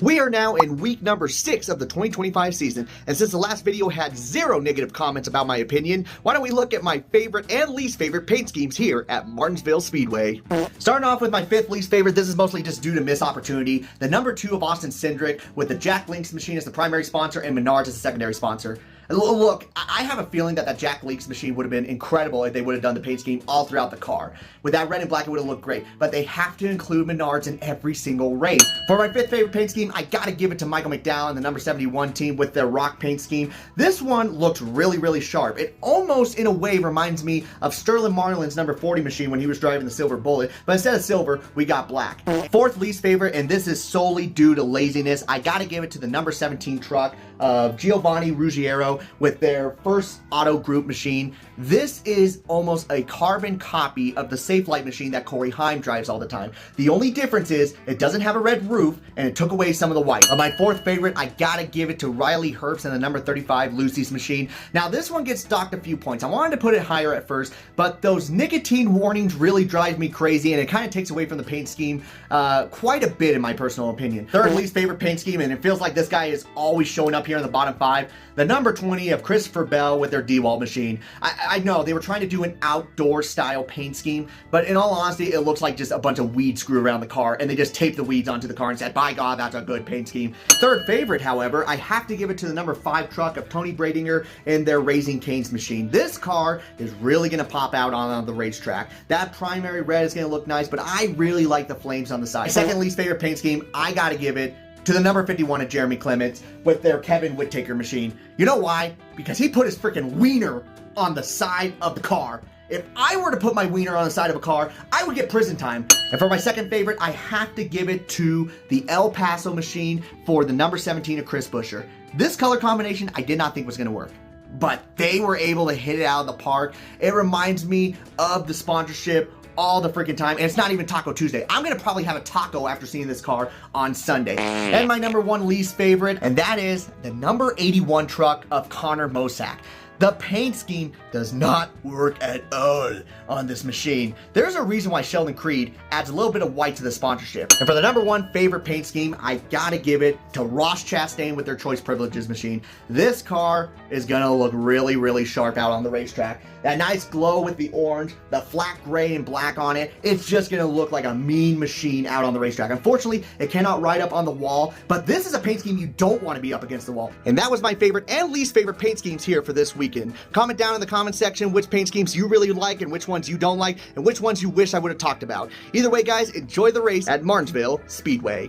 We are now in week number 6 of the 2025 season, and since the last video had 0 negative comments about my opinion, why don't we look at my favorite and least favorite paint schemes here at Martinsville Speedway. Starting off with my 5th least favorite, this is mostly just due to missed opportunity. The number 2 of Austin Cindric with the Jack Link's machine as the primary sponsor and Menards as the secondary sponsor. Look, I have a feeling that Jack Link's machine would have been incredible if they would have done the paint scheme all throughout the car. With that red and black, it would have looked great, but they have to include Menards in every single race. For my 5th favorite paint scheme, I gotta give it to Michael McDowell and the number 71 team with their rock paint scheme. This one looked really sharp. It almost, in a way, reminds me of Sterling Marlin's number 40 machine when he was driving the Silver Bullet, but instead of silver, we got black. 4th least favorite, and this is solely due to laziness, I gotta give it to the number 17 truck of Giovanni Ruggiero with their first auto group machine. This is almost a carbon copy of the Safe Light machine that Corey Heim drives all the time. The only difference is it doesn't have a red roof and it took away some of the white. My 4th favorite, I gotta give it to Riley Herbst and the number 35 Lucy's machine. Now this one gets docked a few points. I wanted to put it higher at first, but those nicotine warnings really drive me crazy and it kind of takes away from the paint scheme quite a bit in my personal opinion. 3rd least favorite paint scheme, and it feels like this guy is always showing up here in the bottom 5, the number 20 of Christopher Bell with their DeWalt machine. I know they were trying to do an outdoor style paint scheme, but in all honesty, it looks like just a bunch of weeds screwed around the car, and they just taped the weeds onto the car and said, by God, that's a good paint scheme. 3rd favorite, however, I have to give it to the number 5 truck of Tony Bradinger and their Raising Cane's machine. This car is really going to pop out on the racetrack. That primary red is going to look nice, but I really like the flames on the side. 2nd least favorite paint scheme, I got to give it to the number 51 of Jeremy Clements with their Kevin Whittaker machine. You know why? Because he put his freaking wiener on the side of the car. If I were to put my wiener on the side of a car, I would get prison time. And for my 2nd favorite, I have to give it to the El Paso machine for the number 17 of Chris Buescher. This color combination I did not think was going to work, but they were able to hit it out of the park. It reminds me of the sponsorship all the freaking time, and it's not even Taco Tuesday. I'm gonna probably have a taco after seeing this car on Sunday. And my number 1 least favorite, and that is the number 81 truck of Connor Mosack. The paint scheme does not work at all on this machine. There's a reason why Sheldon Creed adds a little bit of white to the sponsorship. And for the number 1 favorite paint scheme, I gotta give it to Ross Chastain with their Choice Privileges machine. This car is gonna look really sharp out on the racetrack. That nice glow with the orange, the flat gray and black on it, it's just gonna look like a mean machine out on the racetrack. Unfortunately, it cannot ride up on the wall, but this is a paint scheme you don't want to be up against the wall. And that was my favorite and least favorite paint schemes here for this weekend. Comment down in the comment section which paint schemes you really like and which ones you don't like and which ones you wish I would have talked about. Either way, guys, enjoy the race at Martinsville Speedway.